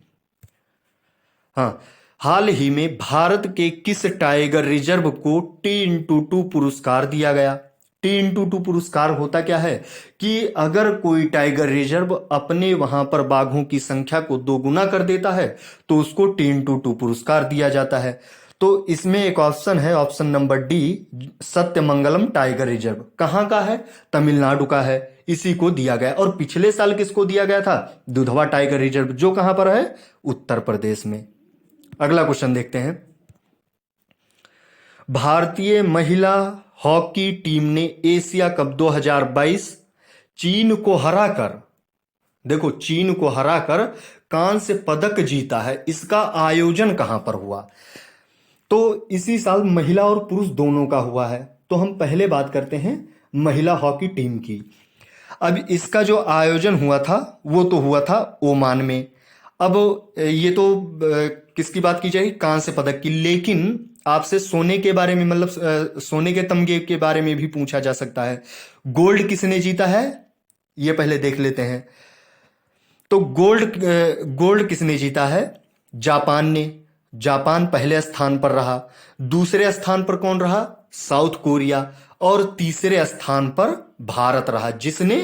हाँ, हाल ही में भारत के किस टाइगर रिजर्व को T x2 पुरस्कार दिया गया? T x2 पुरस्कार होता क्या है कि अगर कोई टाइगर रिजर्व अपने वहां पर बाघों की संख्या को 2 गुना कर देता है तो उसको T x2 पुरस्कार दिया जाता है। तो इसमें एक ऑप्शन है, option number D, Sathyamangalam tiger reserve. कहाँ का है? तमिलनाडु का है, इसी को दिया गया। और पिछले साल किसको दिया गया था? दुधवा टाइगर रिजर्व, जो कहां पर है? उत्तर प्रदेश में। अगला क्वेश्चन देखते हैं। भारतीय महिला हॉकी टीम ने एशिया कप 2022 चीन को हराकर कांस्य पदक जीता है। इसका आयोजन कहां पर हुआ? तो इसी साल महिला और पुरुष दोनों का हुआ है। तो हम पहले बात करते हैं महिला हॉकी टीम की। अब इसका जो आयोजन हुआ था वो तो हुआ था ओमान में। अब ये तो किसकी बात की जाएगी? कांस्य पदक की। लेकिन आपसे सोने के बारे में, मतलब सोने के तमगे के बारे में भी पूछा जा सकता है। गोल्ड किसने जीता है ये पहले देख लेते हैं। तो गोल्ड किसने जीता है? जापान ने। जापान पहले स्थान पर रहा। दूसरे स्थान पर कौन रहा? South Korea. और तीसरे स्थान पर भारत रहा जिसने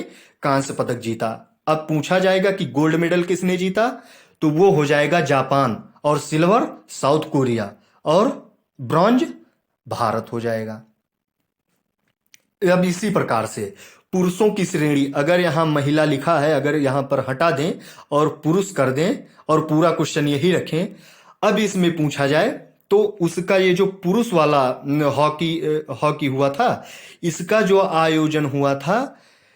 कांस्य पदक जीता। अब पूछा जाएगा कि गोल्ड मेडल किसने जीता, तो वो हो जाएगा जापान, और सिल्वर साउथ कोरिया, और ब्रॉन्ज भारत हो जाएगा। अब इसी प्रकार से पुरुषों की श्रेणी, अगर यहां महिला लिखा है, अगर यहां पर हटा दें और पुरुष कर दें और पूरा क्वेश्चन यही रखें, अब इसमें पूछा जाए तो उसका ये जो पुरुष वाला हॉकी हुआ था, इसका जो आयोजन हुआ था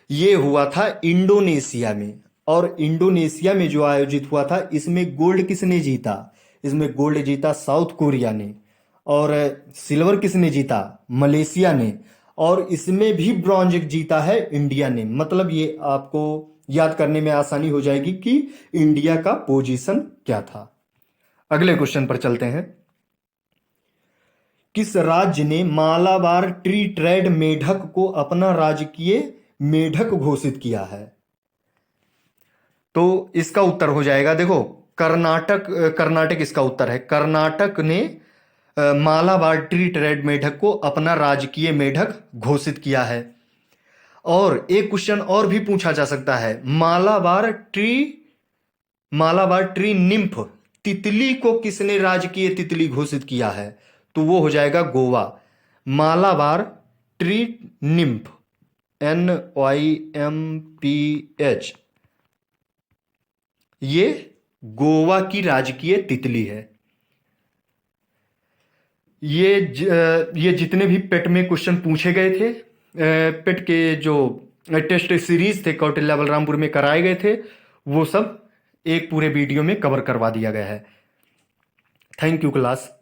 ये हुआ था इंडोनेशिया में। और इंडोनेशिया में जो आयोजित हुआ था इसमें गोल्ड किसने जीता? इसमें गोल्ड जीता साउथ कोरिया ने। और सिल्वर किसने जीता? मलेशिया ने। और इसमें भी ब्रॉन्ज जीता है इंडिया ने। मतलब ये आपको याद करने में आसानी हो जाएगी कि इंडिया का पोजीशन क्या था। अगले क्वेश्चन पर चलते हैं। किस राज्य ने मालाबार ट्री ट्रेड मेढक को अपना राजकीय मेढक घोषित किया है? तो इसका उत्तर हो जाएगा, देखो, कर्नाटक। कर्नाटक इसका उत्तर है। कर्नाटक ने मालाबार ट्री ट्रेड मेढक को अपना राजकीय मेढक घोषित किया है। और एक क्वेश्चन और भी पूछा जा सकता है, मालाबार ट्री निम्फ तितली को किसने राजकीय तितली घोषित किया है? तो वो हो जाएगा Goa. Malabar tree nymph, NYMPH, ये गोवा की राजकीय तितली है। ये जितने भी पेट में क्वेश्चन पूछे गए थे, पेट के जो टेस्ट सीरीज थे कौटिल्य बलरामपुर में कराए गए थे, वो सब एक पूरे वीडियो में कवर करवा दिया गया है। Thank you class.